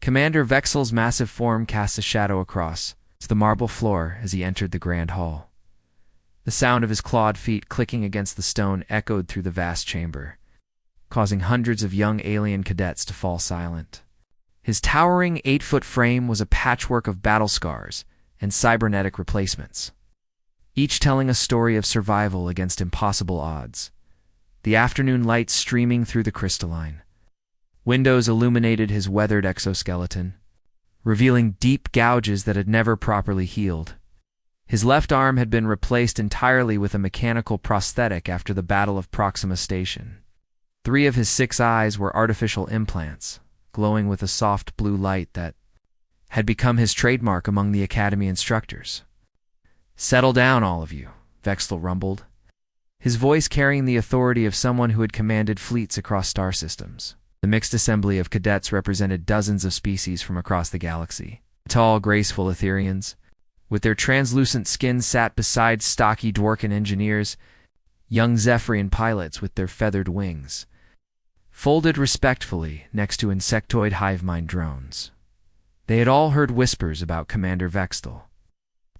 Commander Vexel's massive form cast a shadow across the marble floor as he entered the grand hall. The sound of his clawed feet clicking against the stone echoed through the vast chamber, causing hundreds of young alien cadets to fall silent. His towering 8-foot frame was a patchwork of battle scars and cybernetic replacements, each telling a story of survival against impossible odds. The afternoon light streaming through the crystalline windows illuminated his weathered exoskeleton, revealing deep gouges that had never properly healed. His left arm had been replaced entirely with a mechanical prosthetic after the Battle of Proxima Station. 3 of his 6 eyes were artificial implants, glowing with a soft blue light that had become his trademark among the Academy instructors. "Settle down, all of you," Vexel rumbled, his voice carrying the authority of someone who had commanded fleets across star systems. The mixed assembly of cadets represented dozens of species from across the galaxy. Tall, graceful Etherians, with their translucent skins, sat beside stocky Dworkin engineers, young Zephyrian pilots with their feathered wings, folded respectfully next to insectoid hive mind drones. They had all heard whispers about Commander Vexel.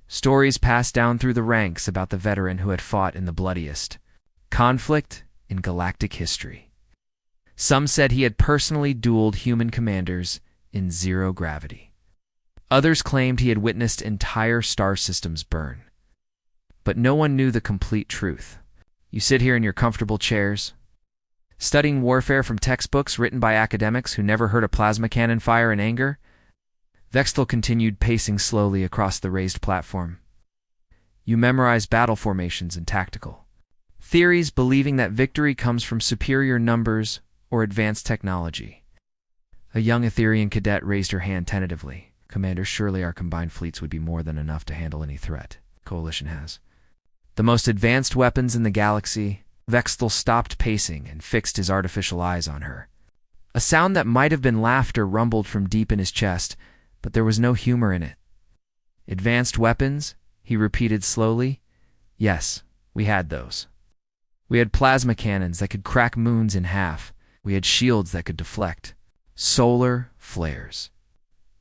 Stories passed down through the ranks about the veteran who had fought in the bloodiest conflict in galactic history. Some said he had personally dueled human commanders in zero gravity. Others claimed he had witnessed entire star systems burn. But no one knew the complete truth. You sit here in your comfortable chairs, studying warfare from textbooks written by academics who never heard a plasma cannon fire in anger? Vexel continued pacing slowly across the raised platform. You memorize battle formations and tactical theories, believing that victory comes from superior numbers or advanced technology. A young Etherian cadet raised her hand tentatively. "Commander, surely our combined fleets would be more than enough to handle any threat Coalition has. The most advanced weapons in the galaxy." Vexel stopped pacing and fixed his artificial eyes on her. A sound that might have been laughter rumbled from deep in his chest, but there was no humor in it. "Advanced weapons?" he repeated slowly. "Yes, we had those. We had plasma cannons that could crack moons in half. We had shields that could deflect solar flares.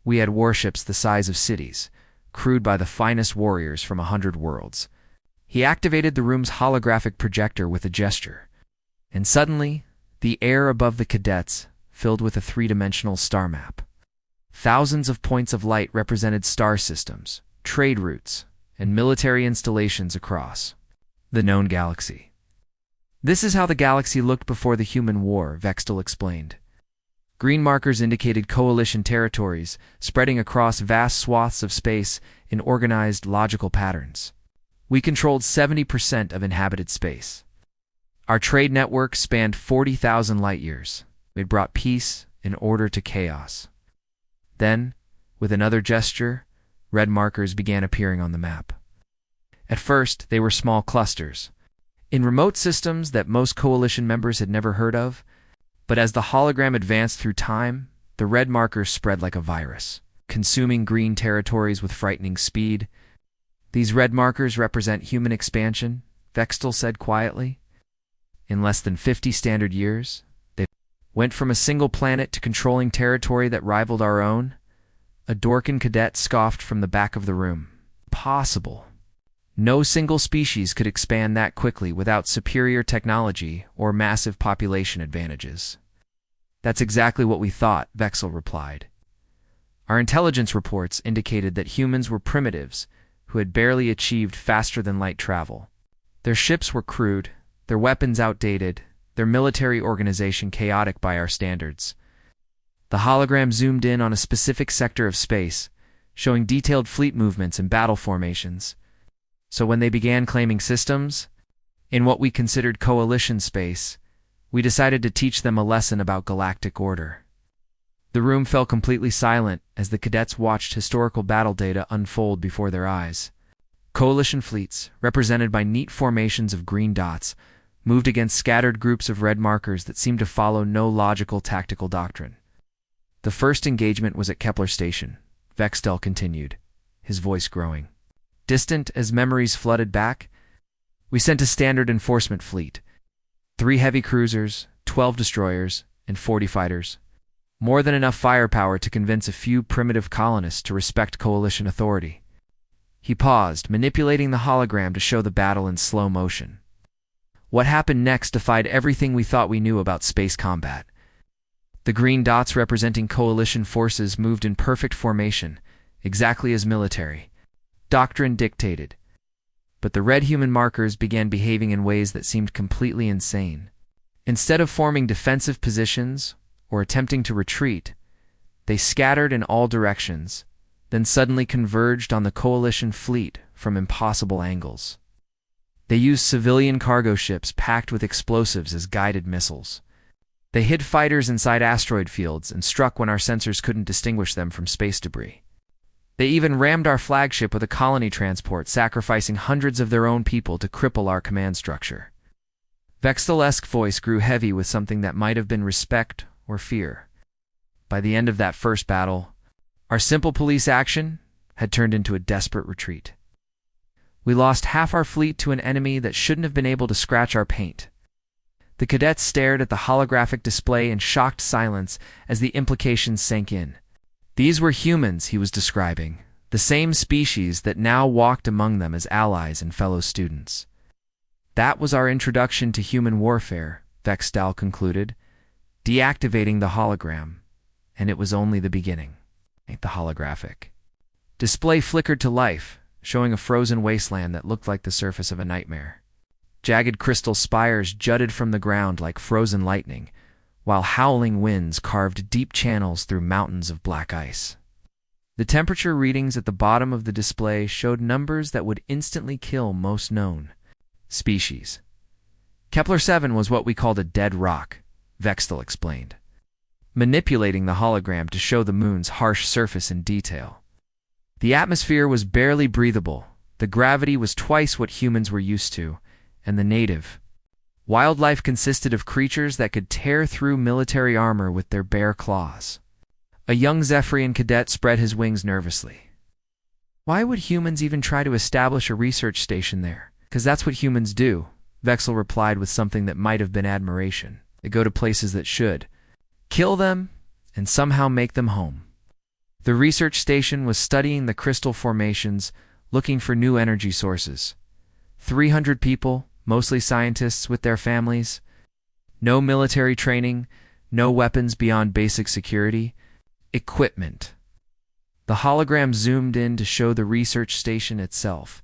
We had warships the size of cities, crewed by the finest warriors from 100 worlds." He activated the room's holographic projector with a gesture, and suddenly, the air above the cadets filled with a 3-dimensional star map. Thousands of points of light represented star systems, trade routes, and military installations across the known galaxy. "This is how the galaxy looked before the human war," Vexel explained. Green markers indicated Coalition territories, spreading across vast swaths of space in organized, logical patterns. We controlled 70% of inhabited space. Our trade network spanned 40,000 light-years. It brought peace and order to chaos. Then, with another gesture, red markers began appearing on the map. At first, they were small clusters, in remote systems that most Coalition members had never heard of, but as the hologram advanced through time, the red markers spread like a virus, consuming green territories with frightening speed. "These red markers represent human expansion," Vexel said quietly. "In less than 50 standard years, they went from a single planet to controlling territory that rivaled our own." A Dworkin cadet scoffed from the back of the room. "Possible. No single species could expand that quickly without superior technology or massive population advantages." "That's exactly what we thought," Vexel replied. "Our intelligence reports indicated that humans were primitives who had barely achieved faster-than-light travel. Their ships were crude, their weapons outdated, their military organization chaotic by our standards." The hologram zoomed in on a specific sector of space, showing detailed fleet movements and battle formations. "So when they began claiming systems, in what we considered Coalition space, we decided to teach them a lesson about galactic order." The room fell completely silent as the cadets watched historical battle data unfold before their eyes. Coalition fleets, represented by neat formations of green dots, moved against scattered groups of red markers that seemed to follow no logical tactical doctrine. "The first engagement was at Kepler Station," Vexel continued, his voice growing. "Distant as memories flooded back, we sent a standard enforcement fleet, 3 heavy cruisers, 12 destroyers, and 40 fighters. more than enough firepower to convince a few primitive colonists to respect Coalition authority. He paused, manipulating the hologram to show the battle in slow motion. What happened next defied everything we thought we knew about space combat. The green dots representing Coalition forces moved in perfect formation, exactly as military doctrine dictated. But the red human markers began behaving in ways that seemed completely insane. Instead of forming defensive positions or attempting to retreat, they scattered in all directions, then suddenly converged on the Coalition fleet from impossible angles. They used civilian cargo ships packed with explosives as guided missiles. They hid fighters inside asteroid fields and struck when our sensors couldn't distinguish them from space debris. They even rammed our flagship with a colony transport, sacrificing hundreds of their own people to cripple our command structure. Vextel's voice grew heavy with something that might have been respect or fear. By the end of that first battle, our simple police action had turned into a desperate retreat. We lost half our fleet to an enemy that shouldn't have been able to scratch our paint. The cadets stared at the holographic display in shocked silence as the implications sank in. These were humans he was describing, the same species that now walked among them as allies and fellow students. That was our introduction to human warfare, Vextel concluded, deactivating the hologram, and it was only the beginning. The holographic display flickered to life, showing a frozen wasteland that looked like the surface of a nightmare. Jagged crystal spires jutted from the ground like frozen lightning, while howling winds carved deep channels through mountains of black ice. The temperature readings at the bottom of the display showed numbers that would instantly kill most known species. Kepler-7 was what we called a dead rock, Vextel explained, manipulating the hologram to show the moon's harsh surface in detail. The atmosphere was barely breathable, the gravity was twice what humans were used to, and the native wildlife consisted of creatures that could tear through military armor with their bare claws. A young Zephyrian cadet spread his wings nervously. Why would humans even try to establish a research station there? Because that's what humans do, Vexel replied with something that might have been admiration. They go to places that should kill them and somehow make them home. The research station was studying the crystal formations, looking for new energy sources. 300 people, mostly scientists with their families. No military training, no weapons beyond basic security. Equipment. The hologram zoomed in to show the research station itself,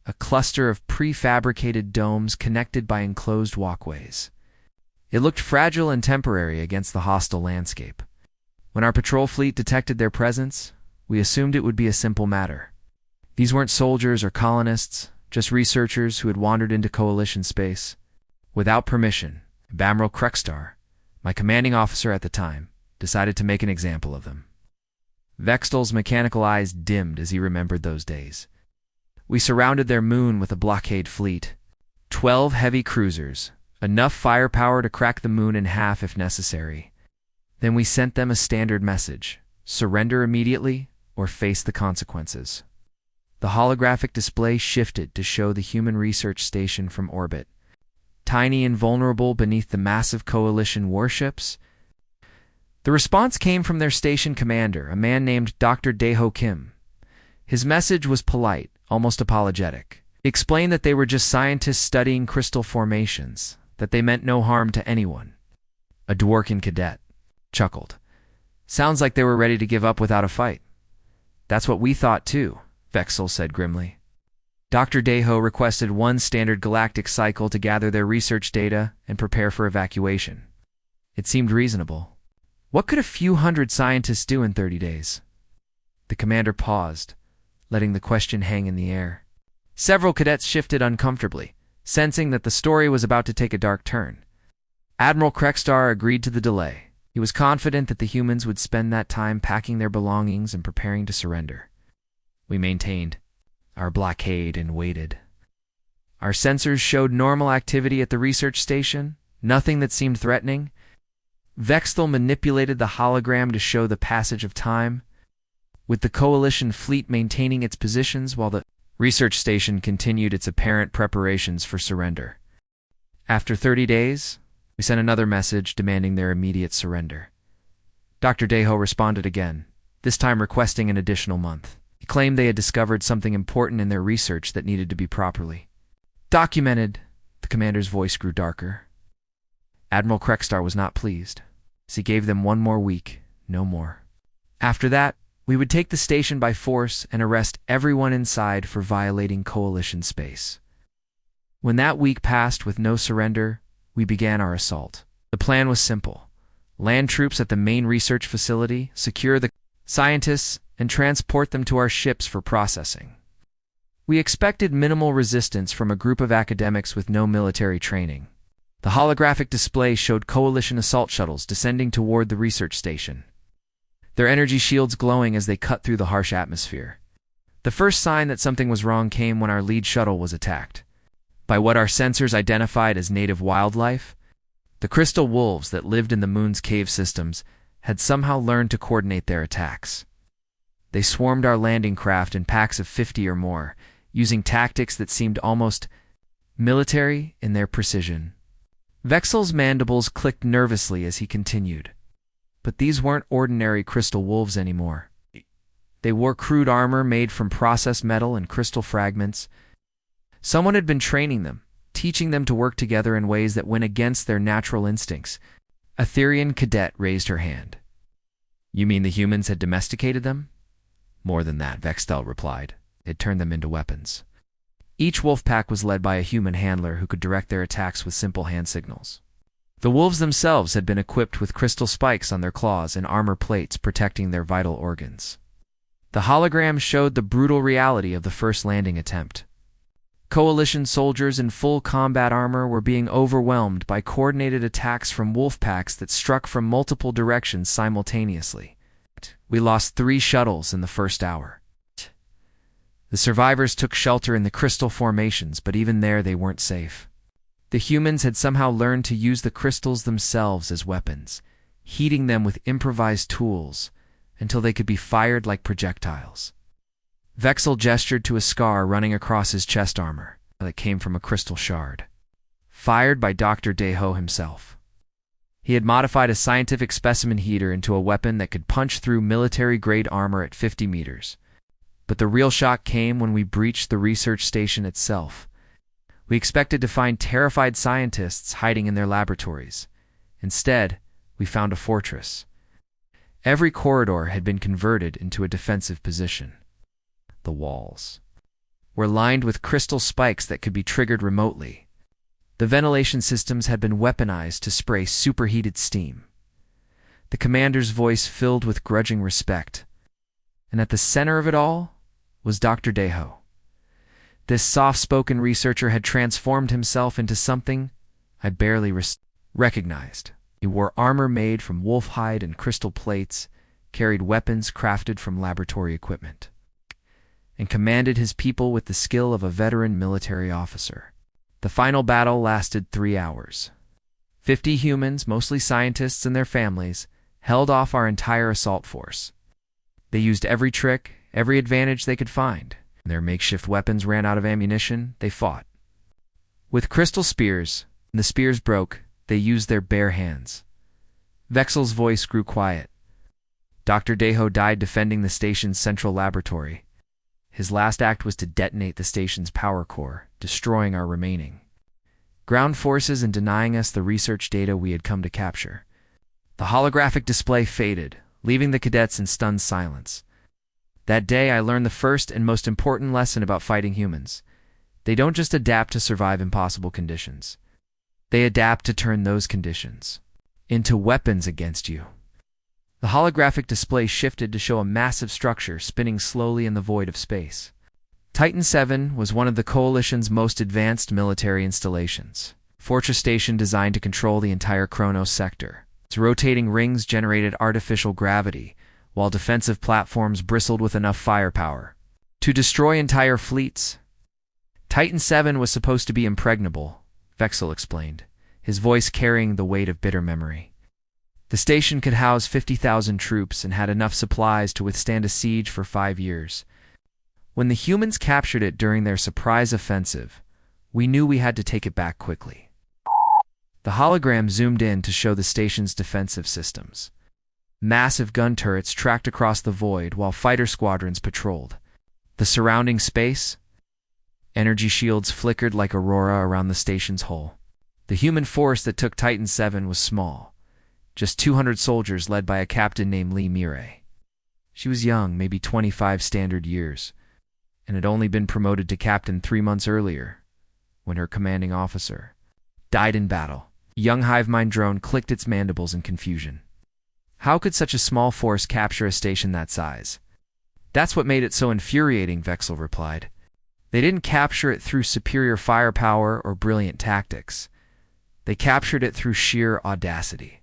a cluster of prefabricated domes connected by enclosed walkways. It looked fragile and temporary against the hostile landscape. When our patrol fleet detected their presence, we assumed it would be a simple matter. These weren't soldiers or colonists, just researchers who had wandered into Coalition space. Without permission, Admiral Krextar, my commanding officer at the time, decided to make an example of them. Vextel's mechanical eyes dimmed as he remembered those days. We surrounded their moon with a blockade fleet. 12 heavy cruisers, enough firepower to crack the moon in half if necessary. Then we sent them a standard message: surrender immediately or face the consequences. The holographic display shifted to show the human research station from orbit, tiny and vulnerable beneath the massive Coalition warships. The response came from their station commander, a man named Dr. Daeho Kim. His message was polite, almost apologetic. He explained that they were just scientists studying crystal formations, that they meant no harm to anyone. A Dworkin cadet chuckled. Sounds like they were ready to give up without a fight. That's what we thought too, Vexel said grimly. Dr. Daeho requested one standard galactic cycle to gather their research data and prepare for evacuation. It seemed reasonable. What could a few hundred scientists do in 30 days? The commander paused, letting the question hang in the air. Several cadets shifted uncomfortably, sensing that the story was about to take a dark turn. Admiral Krextar agreed to the delay. He was confident that the humans would spend that time packing their belongings and preparing to surrender. We maintained our blockade and waited. Our sensors showed normal activity at the research station, nothing that seemed threatening. Vextel manipulated the hologram to show the passage of time, with the Coalition fleet maintaining its positions while the research station continued its apparent preparations for surrender. After 30 days, we sent another message demanding their immediate surrender. Dr. Deho responded again, this time requesting an additional month. He claimed they had discovered something important in their research that needed to be properly documented. The commander's voice grew darker. Admiral Krekstar was not pleased, as he gave them 1 more week, no more. After that, we would take the station by force and arrest everyone inside for violating Coalition space. When that week passed with no surrender, we began our assault. The plan was simple. Land troops at the main research facility, secure the scientists, and transport them to our ships for processing. We expected minimal resistance from a group of academics with no military training. The holographic display showed Coalition assault shuttles descending toward the research station, their energy shields glowing as they cut through the harsh atmosphere. The first sign that something was wrong came when our lead shuttle was attacked by what our sensors identified as native wildlife. The crystal wolves that lived in the moon's cave systems had somehow learned to coordinate their attacks. They swarmed our landing craft in packs of 50 or more, using tactics that seemed almost military in their precision. Vexel's mandibles clicked nervously as he continued. But these weren't ordinary crystal wolves anymore. They wore crude armor made from processed metal and crystal fragments. Someone had been training them, teaching them to work together in ways that went against their natural instincts. A Therian cadet raised her hand. You mean the humans had domesticated them? More than that, Vextel replied. It had turned them into weapons. Each wolf pack was led by a human handler who could direct their attacks with simple hand signals. The wolves themselves had been equipped with crystal spikes on their claws and armor plates protecting their vital organs. The hologram showed the brutal reality of the first landing attempt. Coalition soldiers in full combat armor were being overwhelmed by coordinated attacks from wolf packs that struck from multiple directions simultaneously. We lost 3 shuttles in the first hour. The survivors took shelter in the crystal formations, but even there they weren't safe. The humans had somehow learned to use the crystals themselves as weapons, heating them with improvised tools until they could be fired like projectiles. Vexel gestured to a scar running across his chest armor that came from a crystal shard, fired by Dr. Deho himself. He had modified a scientific specimen heater into a weapon that could punch through military-grade armor at 50 meters. But the real shock came when we breached the research station itself. We expected to find terrified scientists hiding in their laboratories. Instead, we found a fortress. Every corridor had been converted into a defensive position. The walls were lined with crystal spikes that could be triggered remotely. The ventilation systems had been weaponized to spray superheated steam. The commander's voice filled with grudging respect. And at the center of it all was Dr. Deho. This soft-spoken researcher had transformed himself into something I barely recognized. He wore armor made from wolf hide and crystal plates, carried weapons crafted from laboratory equipment, and commanded his people with the skill of a veteran military officer. The final battle lasted 3 hours. 50 humans, mostly scientists and their families, held off our entire assault force. They used every trick, every advantage they could find. When their makeshift weapons ran out of ammunition, they fought. With crystal spears, when the spears broke, they used their bare hands. Vexel's voice grew quiet. Dr. Deho died defending the station's central laboratory. His last act was to detonate the station's power core, destroying our remaining ground forces and denying us the research data we had come to capture. The holographic display faded, leaving the cadets in stunned silence. That day, I learned the first and most important lesson about fighting humans. They don't just adapt to survive impossible conditions. They adapt to turn those conditions into weapons against you. The holographic display shifted to show a massive structure spinning slowly in the void of space. Titan 7 was one of the Coalition's most advanced military installations. Fortress station designed to control the entire Chronos sector. Its rotating rings generated artificial gravity, while defensive platforms bristled with enough firepower to destroy entire fleets. Titan 7 was supposed to be impregnable, Vexel explained, his voice carrying the weight of bitter memory. The station could house 50,000 troops and had enough supplies to withstand a siege for 5 years. When the humans captured it during their surprise offensive, we knew we had to take it back quickly. The hologram zoomed in to show the station's defensive systems. Massive gun turrets tracked across the void while fighter squadrons patrolled. The surrounding space? Energy shields flickered like aurora around the station's hull. The human force that took Titan 7 was small, just 200 soldiers led by a captain named Lee Mirai. She was young, maybe 25 standard years, and had only been promoted to captain 3 months earlier, when her commanding officer died in battle. Young hive mind drone clicked its mandibles in confusion. How could such a small force capture a station that size? That's what made it so infuriating, Vexel replied. They didn't capture it through superior firepower or brilliant tactics. They captured it through sheer audacity.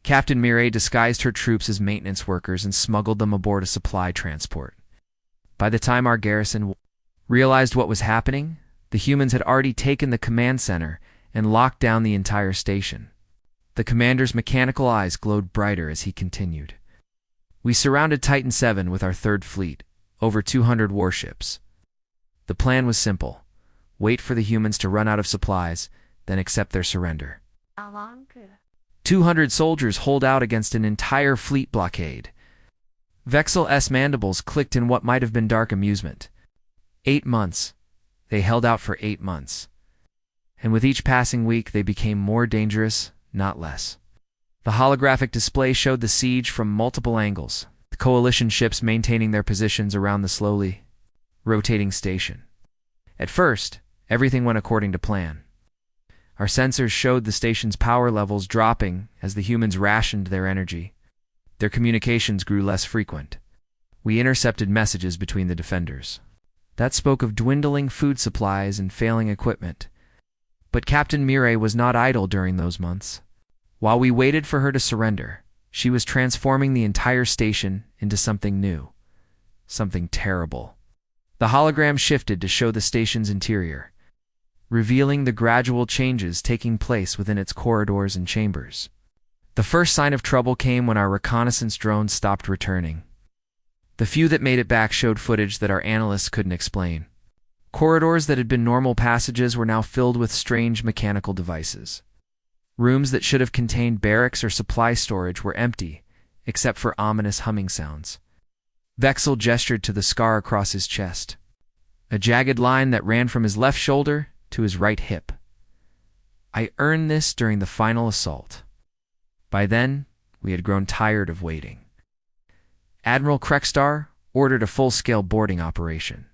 Captain Mirai disguised her troops as maintenance workers and smuggled them aboard a supply transport. By the time our garrison realized what was happening, the humans had already taken the command center and locked down the entire station. The commander's mechanical eyes glowed brighter as he continued. We surrounded Titan 7 with our third fleet, over 200 warships. The plan was simple. Wait for the humans to run out of supplies, then accept their surrender. 200 soldiers hold out against an entire fleet blockade. Vexel's mandibles clicked in what might have been dark amusement. 8 months. They held out for 8 months. And with each passing week, they became more dangerous, not less. The holographic display showed the siege from multiple angles, the coalition ships maintaining their positions around the slowly rotating station. At first, everything went according to plan. Our sensors showed the station's power levels dropping as the humans rationed their energy. Their communications grew less frequent. We intercepted messages between the defenders that spoke of dwindling food supplies and failing equipment. But Captain Mirai was not idle during those months. While we waited for her to surrender, she was transforming the entire station into something new, something terrible. The hologram shifted to show the station's interior, revealing the gradual changes taking place within its corridors and chambers. The first sign of trouble came when our reconnaissance drones stopped returning. The few that made it back showed footage that our analysts couldn't explain. Corridors that had been normal passages were now filled with strange mechanical devices. Rooms that should have contained barracks or supply storage were empty, except for ominous humming sounds. Vexel gestured to the scar across his chest, a jagged line that ran from his left shoulder to his right hip. I earned this during the final assault. By then, we had grown tired of waiting. Admiral Krekstar ordered a full-scale boarding operation.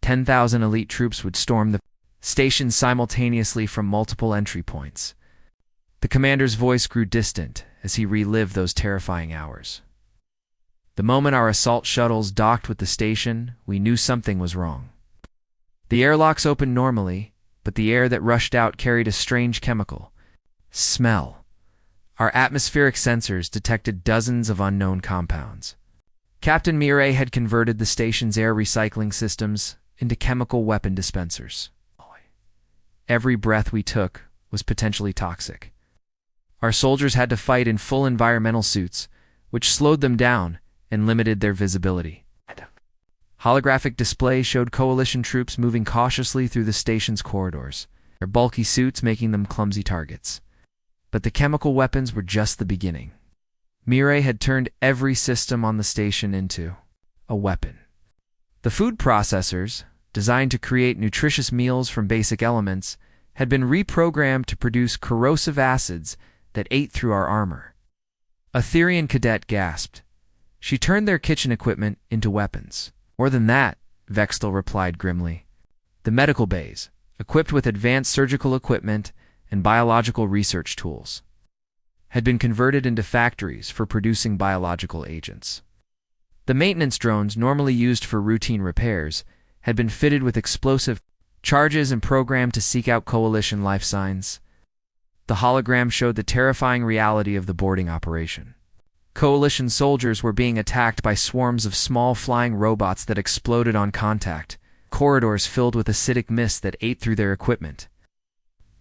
10,000 elite troops would storm the station simultaneously from multiple entry points. The commander's voice grew distant as he relived those terrifying hours. The moment our assault shuttles docked with the station, we knew something was wrong. The airlocks opened normally, but the air that rushed out carried a strange chemical smell. Our atmospheric sensors detected dozens of unknown compounds. Captain Mirai had converted the station's air recycling systems into chemical weapon dispensers. Every breath we took was potentially toxic. Our soldiers had to fight in full environmental suits, which slowed them down and limited their visibility. Holographic displays showed coalition troops moving cautiously through the station's corridors, their bulky suits making them clumsy targets. But the chemical weapons were just the beginning. Mirai had turned every system on the station into a weapon. The food processors, designed to create nutritious meals from basic elements, had been reprogrammed to produce corrosive acids that ate through our armor. A Therian cadet gasped. She turned their kitchen equipment into weapons. More than that, Vexel replied grimly. The medical bays, equipped with advanced surgical equipment and biological research tools, had been converted into factories for producing biological agents. The maintenance drones normally used for routine repairs had been fitted with explosive charges and programmed to seek out coalition life signs. The hologram showed the terrifying reality of the boarding operation. Coalition soldiers were being attacked by swarms of small flying robots that exploded on contact, corridors filled with acidic mist that ate through their equipment,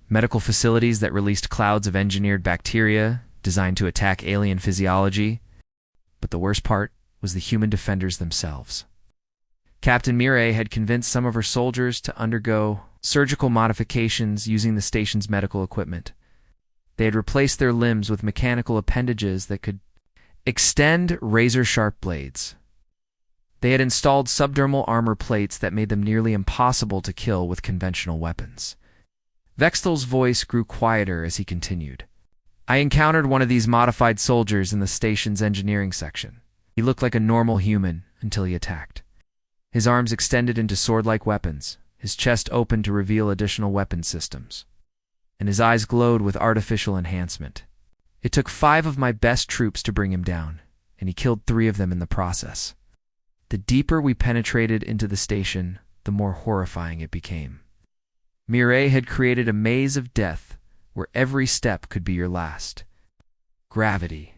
medical facilities that released clouds of engineered bacteria designed to attack alien physiology. But the worst part was the human defenders themselves. Captain Mirai had convinced some of her soldiers to undergo surgical modifications using the station's medical equipment. They had replaced their limbs with mechanical appendages that could extend razor-sharp blades. They had installed subdermal armor plates that made them nearly impossible to kill with conventional weapons. Vextel's voice grew quieter as he continued. I encountered one of these modified soldiers in the station's engineering section. He looked like a normal human until he attacked. His arms extended into sword-like weapons, his chest opened to reveal additional weapon systems, and his eyes glowed with artificial enhancement. It took 5 of my best troops to bring him down, and he killed 3 of them in the process. The deeper we penetrated into the station, the more horrifying it became. Mireille had created a maze of death where every step could be your last. Gravity.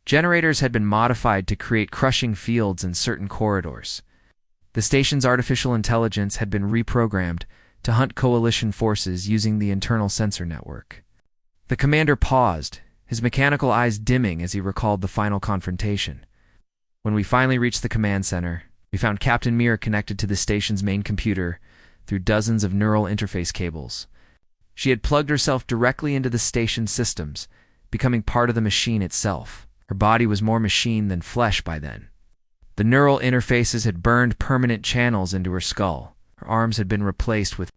Generators had been modified to create crushing fields in certain corridors. The station's artificial intelligence had been reprogrammed to hunt coalition forces using the internal sensor network. The commander paused, his mechanical eyes dimming as he recalled the final confrontation. When we finally reached the command center, we found Captain Mir connected to the station's main computer through dozens of neural interface cables. She had plugged herself directly into the station's systems, becoming part of the machine itself. Her body was more machine than flesh by then. The neural interfaces had burned permanent channels into her skull. Her arms had been replaced with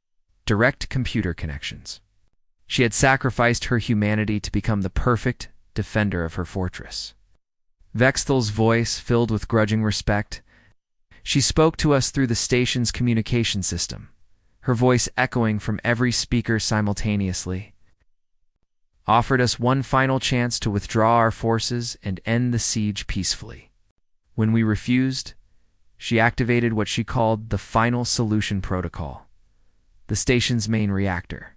direct computer connections. She had sacrificed her humanity to become the perfect defender of her fortress. Vextel's voice filled with grudging respect. She spoke to us through the station's communication system, her voice echoing from every speaker simultaneously. Offered us one final chance to withdraw our forces and end the siege peacefully. When we refused, she activated what she called the Final Solution Protocol, the station's main reactor.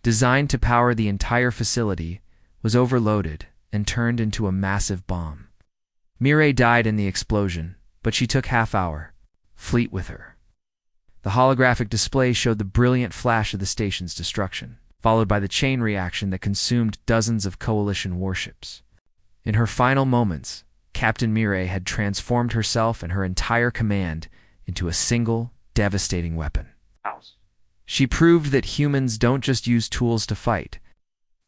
Designed to power the entire facility, was overloaded and turned into a massive bomb. Mireille died in the explosion, but she took half-hour fleet with her. The holographic display showed the brilliant flash of the station's destruction, followed by the chain reaction that consumed dozens of coalition warships. In her final moments, Captain Mireille had transformed herself and her entire command into a single, devastating weapon. She proved that humans don't just use tools to fight.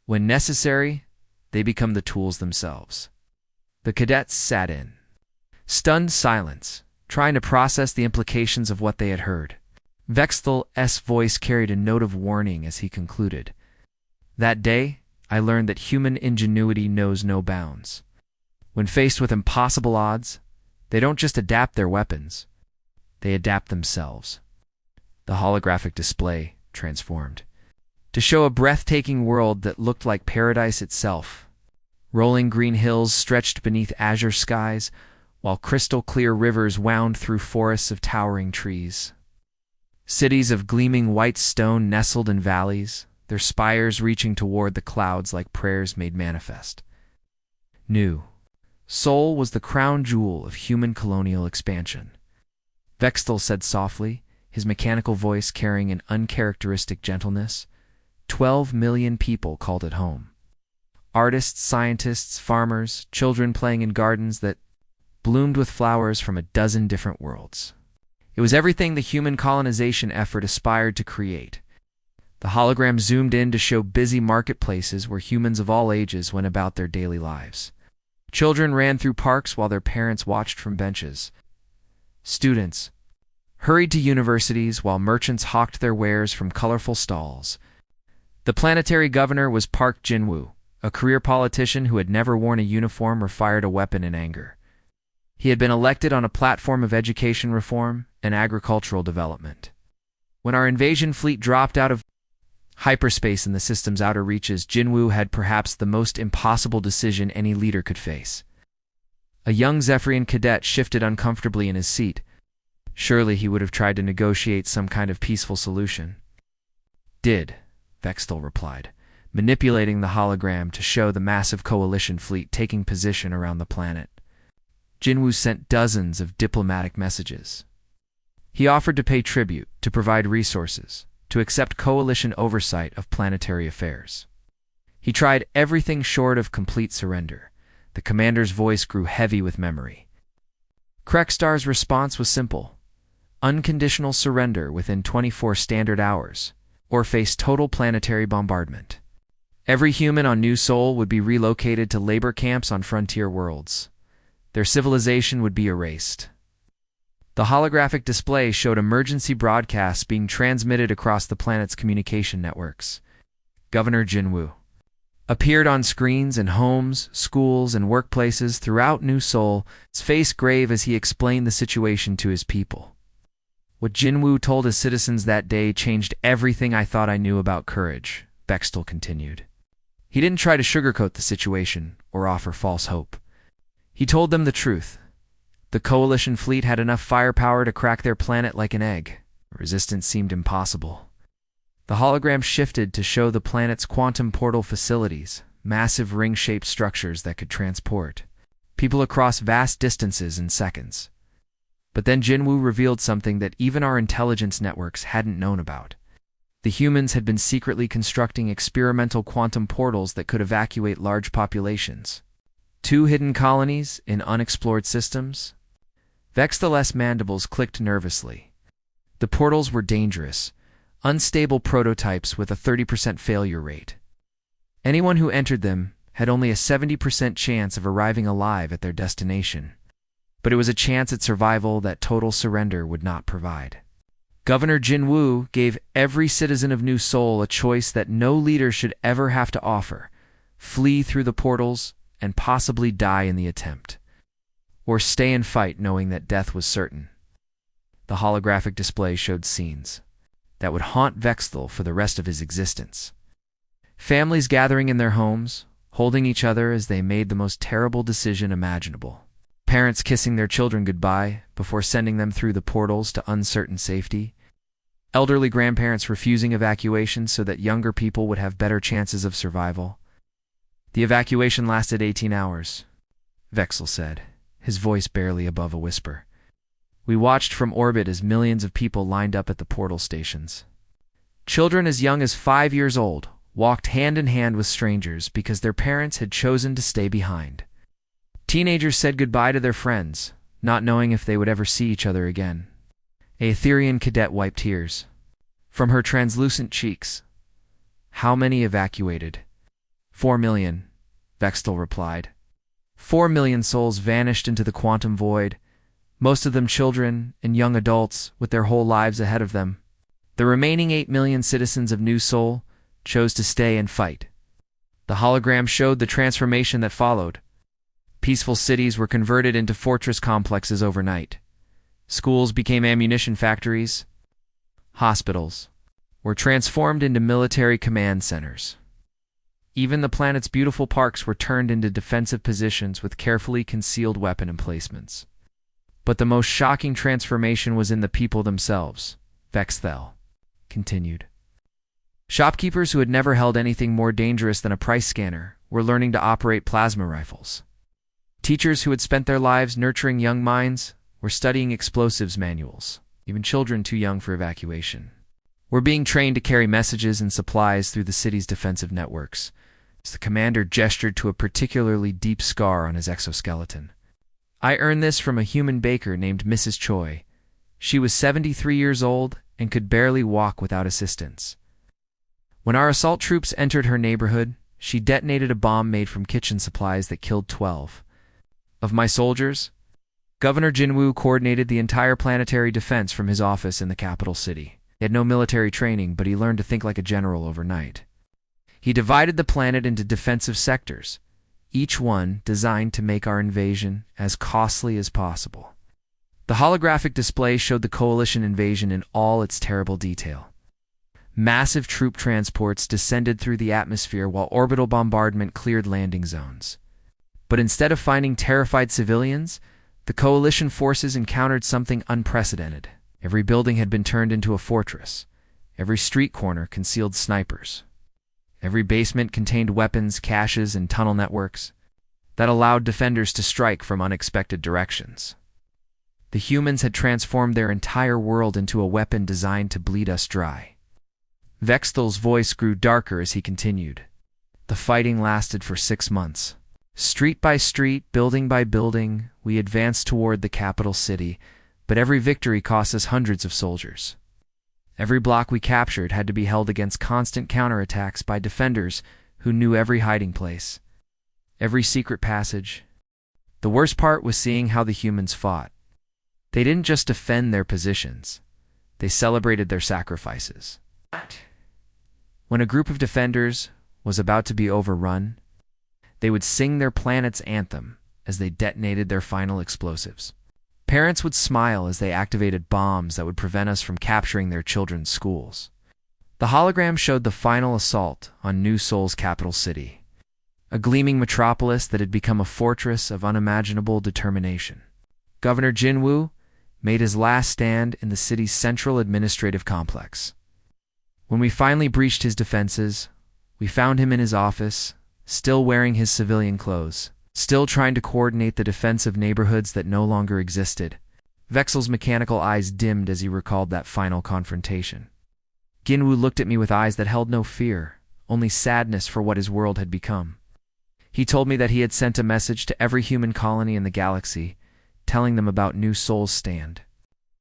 When necessary, they become the tools themselves. The cadets sat in stunned silence, trying to process the implications of what they had heard. Vextel's voice carried a note of warning as he concluded. That day, I learned that human ingenuity knows no bounds. When faced with impossible odds, they don't just adapt their weapons, they adapt themselves. The holographic display transformed to show a breathtaking world that looked like paradise itself. Rolling green hills stretched beneath azure skies, while crystal-clear rivers wound through forests of towering trees. Cities of gleaming white stone nestled in valleys, their spires reaching toward the clouds like prayers made manifest. New Seoul was the crown jewel of human colonial expansion. Vextel said softly, his mechanical voice carrying an uncharacteristic gentleness. 12 million people called it home. Artists, scientists, farmers, children playing in gardens that bloomed with flowers from a dozen different worlds. It was everything the human colonization effort aspired to create. The hologram zoomed in to show busy marketplaces where humans of all ages went about their daily lives. Children ran through parks while their parents watched from benches. Students hurried to universities while merchants hawked their wares from colorful stalls. The planetary governor was Park Jin-woo, a career politician who had never worn a uniform or fired a weapon in anger. He had been elected on a platform of education reform and agricultural development. When our invasion fleet dropped out of hyperspace in the system's outer reaches, Jin-woo had perhaps the most impossible decision any leader could face. A young Zephyrian cadet shifted uncomfortably in his seat. Surely he would have tried to negotiate some kind of peaceful solution. Did, Vextel replied, manipulating the hologram to show the massive coalition fleet taking position around the planet. Jin-woo sent dozens of diplomatic messages. He offered to pay tribute, to provide resources, to accept coalition oversight of planetary affairs. He tried everything short of complete surrender. The commander's voice grew heavy with memory. Krekstar's response was simple: unconditional surrender within 24 standard hours, or face total planetary bombardment. Every human on New Sol would be relocated to labor camps on frontier worlds. Their civilization would be erased. The holographic display showed emergency broadcasts being transmitted across the planet's communication networks. Governor Jinwoo appeared on screens in homes, schools, and workplaces throughout New Sol, his face grave as he explained the situation to his people. What Jinwoo told his citizens that day changed everything I thought I knew about courage, Bextel continued. He didn't try to sugarcoat the situation or offer false hope. He told them the truth. The coalition fleet had enough firepower to crack their planet like an egg. Resistance seemed impossible. The hologram shifted to show the planet's quantum portal facilities, massive ring-shaped structures that could transport people across vast distances in seconds. But then Jinwoo revealed something that even our intelligence networks hadn't known about. The humans had been secretly constructing experimental quantum portals that could evacuate large populations. 2 hidden colonies in unexplored systems? Vextel's mandibles clicked nervously. The portals were dangerous, unstable prototypes with a 30% failure rate. Anyone who entered them had only a 70% chance of arriving alive at their destination. But it was a chance at survival that total surrender would not provide. Governor Jinwoo gave every citizen of New Sol a choice that no leader should ever have to offer: flee through the portals and possibly die in the attempt, or stay and fight knowing that death was certain. The holographic display showed scenes that would haunt Vextel for the rest of his existence. Families gathering in their homes, holding each other as they made the most terrible decision imaginable. Parents kissing their children goodbye before sending them through the portals to uncertain safety. Elderly grandparents refusing evacuation so that younger people would have better chances of survival. The evacuation lasted 18 hours, Vexel said, his voice barely above a whisper. We watched from orbit as millions of people lined up at the portal stations. Children as young as 5 years old walked hand in hand with strangers because their parents had chosen to stay behind. Teenagers said goodbye to their friends, not knowing if they would ever see each other again. A Etherian cadet wiped tears from her translucent cheeks. How many evacuated? 4 million, Vextel replied. 4 million souls vanished into the quantum void, most of them children and young adults with their whole lives ahead of them. The remaining 8 million citizens of New Sol chose to stay and fight. The hologram showed the transformation that followed. Peaceful cities were converted into fortress complexes overnight. Schools became ammunition factories. Hospitals were transformed into military command centers. Even the planet's beautiful parks were turned into defensive positions with carefully concealed weapon emplacements. But the most shocking transformation was in the people themselves, Vextel continued. Shopkeepers who had never held anything more dangerous than a price scanner were learning to operate plasma rifles. Teachers who had spent their lives nurturing young minds were studying explosives manuals. Even children too young for evacuation were being trained to carry messages and supplies through the city's defensive networks. As the commander gestured to a particularly deep scar on his exoskeleton. I earned this from a human baker named Mrs. Choi. She was 73 years old and could barely walk without assistance. When our assault troops entered her neighborhood, she detonated a bomb made from kitchen supplies that killed 12 of my soldiers. Governor Jinwoo coordinated the entire planetary defense from his office in the capital city. He had no military training, but he learned to think like a general overnight. He divided the planet into defensive sectors, each one designed to make our invasion as costly as possible. The holographic display showed the coalition invasion in all its terrible detail. Massive troop transports descended through the atmosphere while orbital bombardment cleared landing zones. But instead of finding terrified civilians, the coalition forces encountered something unprecedented. Every building had been turned into a fortress. Every street corner concealed snipers. Every basement contained weapons, caches, and tunnel networks that allowed defenders to strike from unexpected directions. The humans had transformed their entire world into a weapon designed to bleed us dry. Vextel's voice grew darker as he continued. The fighting lasted for 6 months. Street by street, building by building, we advanced toward the capital city, but every victory cost us hundreds of soldiers. Every block we captured had to be held against constant counterattacks by defenders who knew every hiding place, every secret passage. The worst part was seeing how the humans fought. They didn't just defend their positions, they celebrated their sacrifices. When a group of defenders was about to be overrun, they would sing their planet's anthem as they detonated their final explosives. Parents would smile as they activated bombs that would prevent us from capturing their children's schools. The hologram showed the final assault on New Seoul's capital city, a gleaming metropolis that had become a fortress of unimaginable determination. Governor Jinwoo made his last stand in the city's central administrative complex. When we finally breached his defenses, we found him in his office, still wearing his civilian clothes, still trying to coordinate the defense of neighborhoods that no longer existed. Vexel's mechanical eyes dimmed as he recalled that final confrontation. Ginwoo looked at me with eyes that held no fear, only sadness for what his world had become. He told me that he had sent a message to every human colony in the galaxy, telling them about New Seoul's stand.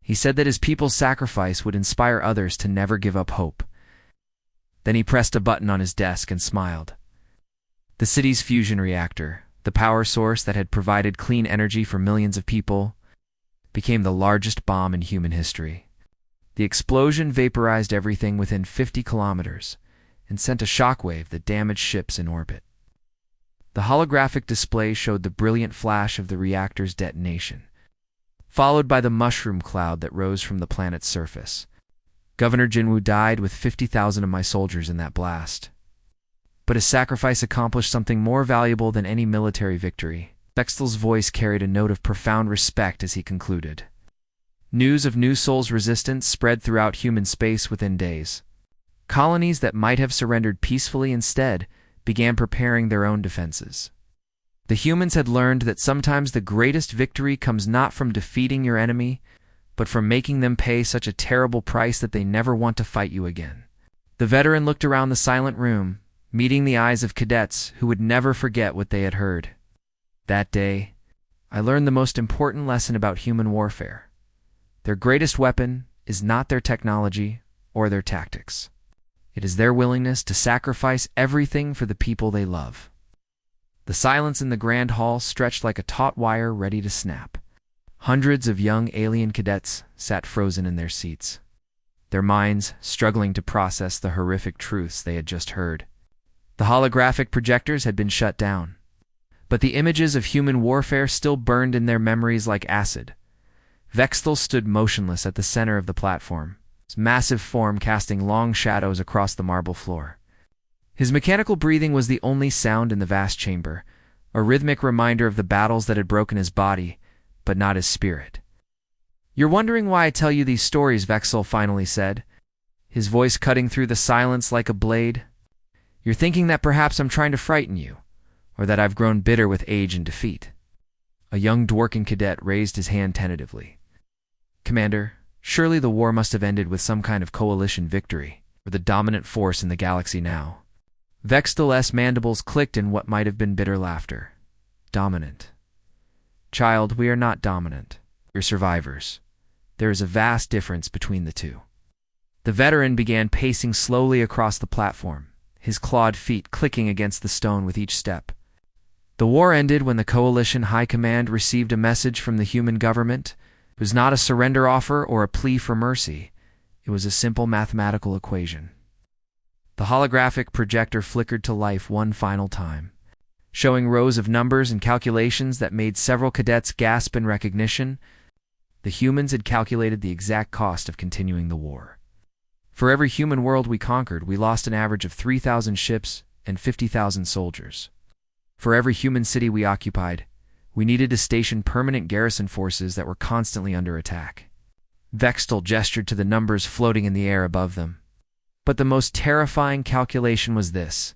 He said that his people's sacrifice would inspire others to never give up hope. Then he pressed a button on his desk and smiled. The city's fusion reactor, the power source that had provided clean energy for millions of people, became the largest bomb in human history. The explosion vaporized everything within 50 kilometers and sent a shockwave that damaged ships in orbit. The holographic display showed the brilliant flash of the reactor's detonation, followed by the mushroom cloud that rose from the planet's surface. Governor Jinwoo died with 50,000 of my soldiers in that blast. But his sacrifice accomplished something more valuable than any military victory. Bextel's voice carried a note of profound respect as he concluded. News of New Seoul's resistance spread throughout human space within days. Colonies that might have surrendered peacefully instead began preparing their own defenses. The humans had learned that sometimes the greatest victory comes not from defeating your enemy, but from making them pay such a terrible price that they never want to fight you again. The veteran looked around the silent room, meeting the eyes of cadets who would never forget what they had heard. That day, I learned the most important lesson about human warfare. Their greatest weapon is not their technology or their tactics. It is their willingness to sacrifice everything for the people they love. The silence in the grand hall stretched like a taut wire ready to snap. Hundreds of young alien cadets sat frozen in their seats, their minds struggling to process the horrific truths they had just heard. The holographic projectors had been shut down, but the images of human warfare still burned in their memories like acid. Vextel stood motionless at the center of the platform, his massive form casting long shadows across the marble floor. His mechanical breathing was the only sound in the vast chamber, a rhythmic reminder of the battles that had broken his body, but not his spirit. "You're wondering why I tell you these stories," Vexel finally said, his voice cutting through the silence like a blade. "You're thinking that perhaps I'm trying to frighten you, or that I've grown bitter with age and defeat." A young Dworkin cadet raised his hand tentatively. "Commander, surely the war must have ended with some kind of coalition victory. We're the dominant force in the galaxy now." Vextel's mandibles clicked in what might have been bitter laughter. "Dominant. Child, we are not dominant. We're survivors. There is a vast difference between the two." The veteran began pacing slowly across the platform, his clawed feet clicking against the stone with each step. The war ended when the Coalition High Command received a message from the human government. It was not a surrender offer or a plea for mercy. It was a simple mathematical equation. The holographic projector flickered to life one final time, showing rows of numbers and calculations that made several cadets gasp in recognition. The humans had calculated the exact cost of continuing the war. For every human world we conquered, we lost an average of 3,000 ships and 50,000 soldiers. For every human city we occupied, we needed to station permanent garrison forces that were constantly under attack. Vextel gestured to the numbers floating in the air above them. But the most terrifying calculation was this.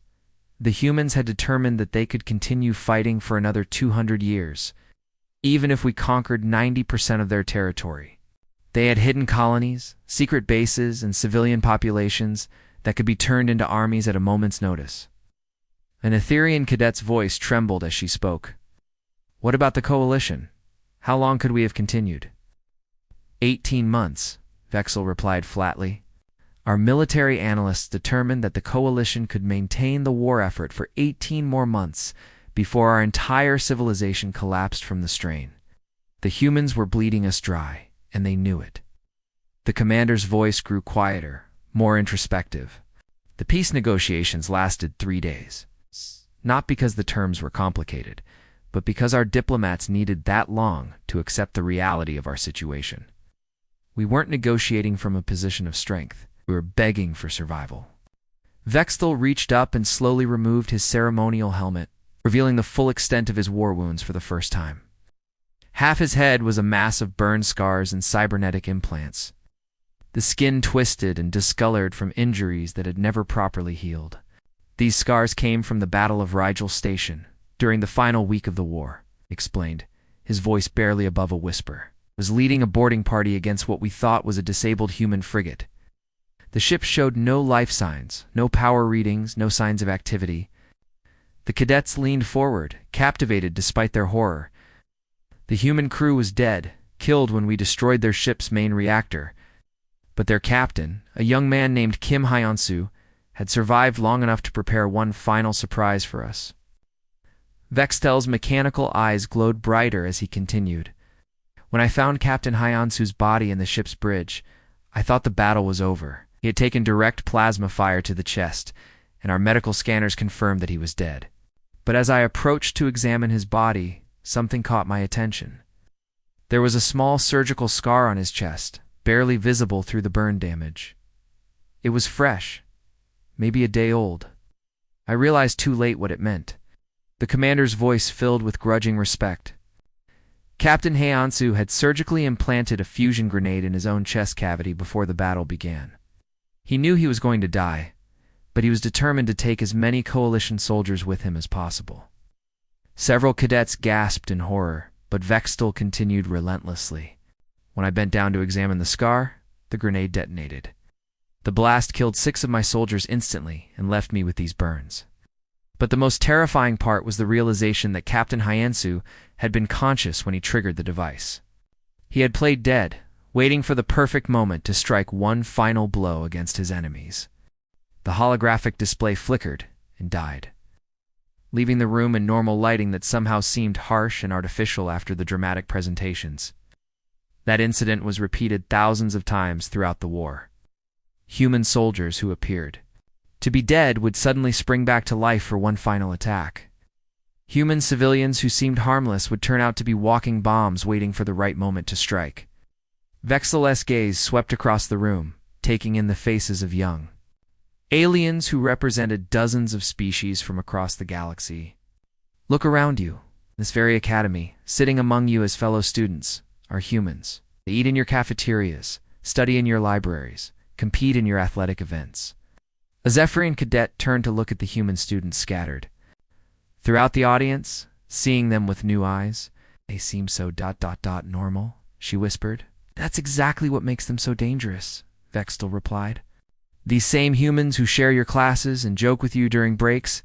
The humans had determined that they could continue fighting for another 200 years, even if we conquered 90% of their territory. They had hidden colonies, secret bases, and civilian populations that could be turned into armies at a moment's notice. An Etherian cadet's voice trembled as she spoke. "What about the coalition? How long could we have continued?" 18 months, Vexel replied flatly. Our military analysts determined that the coalition could maintain the war effort for 18 more months before our entire civilization collapsed from the strain. The humans were bleeding us dry, and they knew it. The commander's voice grew quieter, more introspective. The peace negotiations lasted 3 days. Not because the terms were complicated, but because our diplomats needed that long to accept the reality of our situation. We weren't negotiating from a position of strength. We were begging for survival. Vexthel reached up and slowly removed his ceremonial helmet, revealing the full extent of his war wounds for the first time. Half his head was a mass of burn scars and cybernetic implants. The skin twisted and discolored from injuries that had never properly healed. These scars came from the Battle of Rigel Station, during the final week of the war, he explained, his voice barely above a whisper. Was leading a boarding party against what we thought was a disabled human frigate. The ship showed no life signs, no power readings, no signs of activity. The cadets leaned forward, captivated despite their horror. The human crew was dead, killed when we destroyed their ship's main reactor. But their captain, a young man named Kim Hyun-soo, had survived long enough to prepare one final surprise for us. Vextel's mechanical eyes glowed brighter as he continued. When I found Captain Hyun-soo's body in the ship's bridge, I thought the battle was over. He had taken direct plasma fire to the chest, and our medical scanners confirmed that he was dead. But as I approached to examine his body, something caught my attention. There was a small surgical scar on his chest, barely visible through the burn damage. It was fresh, maybe a day old. I realized too late what it meant. The commander's voice filled with grudging respect. Captain Hyun-soo had surgically implanted a fusion grenade in his own chest cavity before the battle began. He knew he was going to die, but he was determined to take as many coalition soldiers with him as possible. Several cadets gasped in horror, but Vextel continued relentlessly. When I bent down to examine the scar, the grenade detonated. The blast killed 6 of my soldiers instantly and left me with these burns. But the most terrifying part was the realization that Captain Hyun-soo had been conscious when he triggered the device. He had played dead, waiting for the perfect moment to strike one final blow against his enemies. The holographic display flickered and died, leaving the room in normal lighting that somehow seemed harsh and artificial after the dramatic presentations. That incident was repeated thousands of times throughout the war. Human soldiers who appeared to be dead would suddenly spring back to life for one final attack. Human civilians who seemed harmless would turn out to be walking bombs waiting for the right moment to strike. Vexel's gaze swept across the room, taking in the faces of young aliens who represented dozens of species from across the galaxy. Look around you. This very academy, sitting among you as fellow students, are humans. They eat in your cafeterias, study in your libraries, compete in your athletic events. A Zephyrian cadet turned to look at the human students scattered. Throughout the audience, seeing them with new eyes, they seem so ... normal, she whispered. That's exactly what makes them so dangerous, Vextel replied. These same humans who share your classes and joke with you during breaks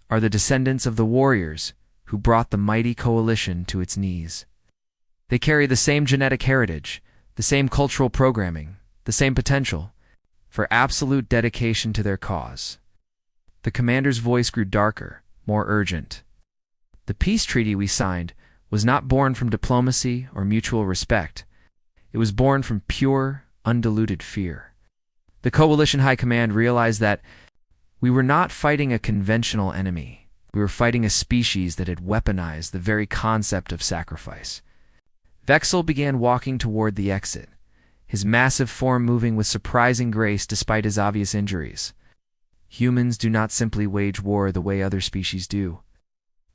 are the descendants of the warriors who brought the mighty coalition to its knees. They carry the same genetic heritage, the same cultural programming, the same potential for absolute dedication to their cause. The commander's voice grew darker, more urgent. The peace treaty we signed was not born from diplomacy or mutual respect. It was born from pure, undiluted fear. The Coalition High Command realized that we were not fighting a conventional enemy. We were fighting a species that had weaponized the very concept of sacrifice. Vexel began walking toward the exit, his massive form moving with surprising grace despite his obvious injuries. Humans do not simply wage war the way other species do.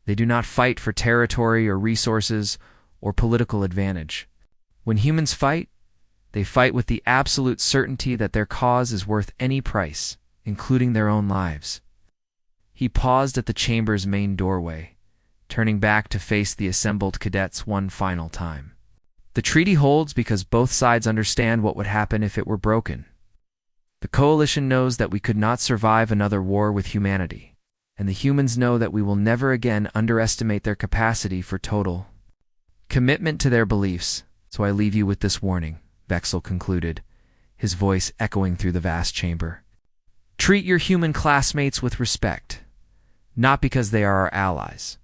They do not fight for territory or resources or political advantage. When humans fight, they fight with the absolute certainty that their cause is worth any price, including their own lives. He paused at the chamber's main doorway, turning back to face the assembled cadets one final time. The treaty holds because both sides understand what would happen if it were broken. The Coalition knows that we could not survive another war with humanity, and the humans know that we will never again underestimate their capacity for total commitment to their beliefs. So I leave you with this warning, Vexel concluded, his voice echoing through the vast chamber. Treat your human classmates with respect, not because they are our allies,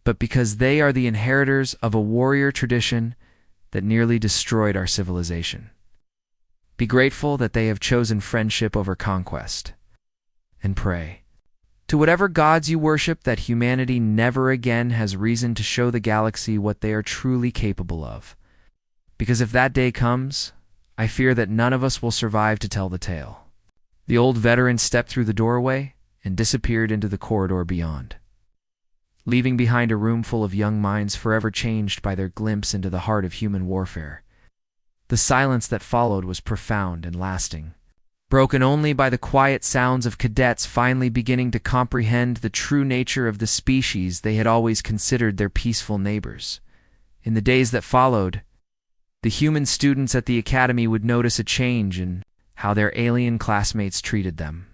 but because they are the inheritors of a warrior tradition that nearly destroyed our civilization. Be grateful that they have chosen friendship over conquest, and pray to whatever gods you worship that humanity never again has reason to show the galaxy what they are truly capable of. Because if that day comes, I fear that none of us will survive to tell the tale. The old veteran stepped through the doorway and disappeared into the corridor beyond, leaving behind a room full of young minds forever changed by their glimpse into the heart of human warfare. The silence that followed was profound and lasting, broken only by the quiet sounds of cadets finally beginning to comprehend the true nature of the species they had always considered their peaceful neighbors. In the days that followed, the human students at the academy would notice a change in how their alien classmates treated them.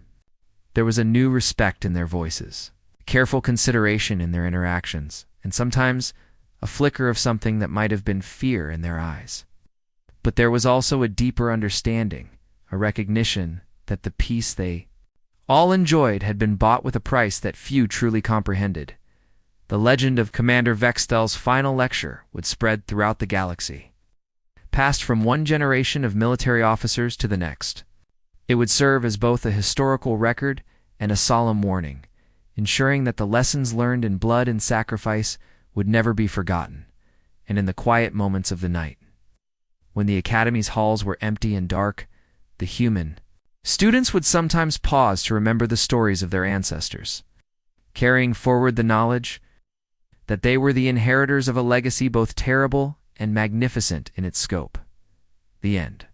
There was a new respect in their voices, careful consideration in their interactions, and sometimes a flicker of something that might have been fear in their eyes. But there was also a deeper understanding, a recognition that the peace they all enjoyed had been bought with a price that few truly comprehended. The legend of Commander Vextel's final lecture would spread throughout the galaxy, passed from one generation of military officers to the next. It would serve as both a historical record and a solemn warning, ensuring that the lessons learned in blood and sacrifice would never be forgotten. And in the quiet moments of the night, when the academy's halls were empty and dark, the human students would sometimes pause to remember the stories of their ancestors, carrying forward the knowledge that they were the inheritors of a legacy both terrible and magnificent in its scope. The end.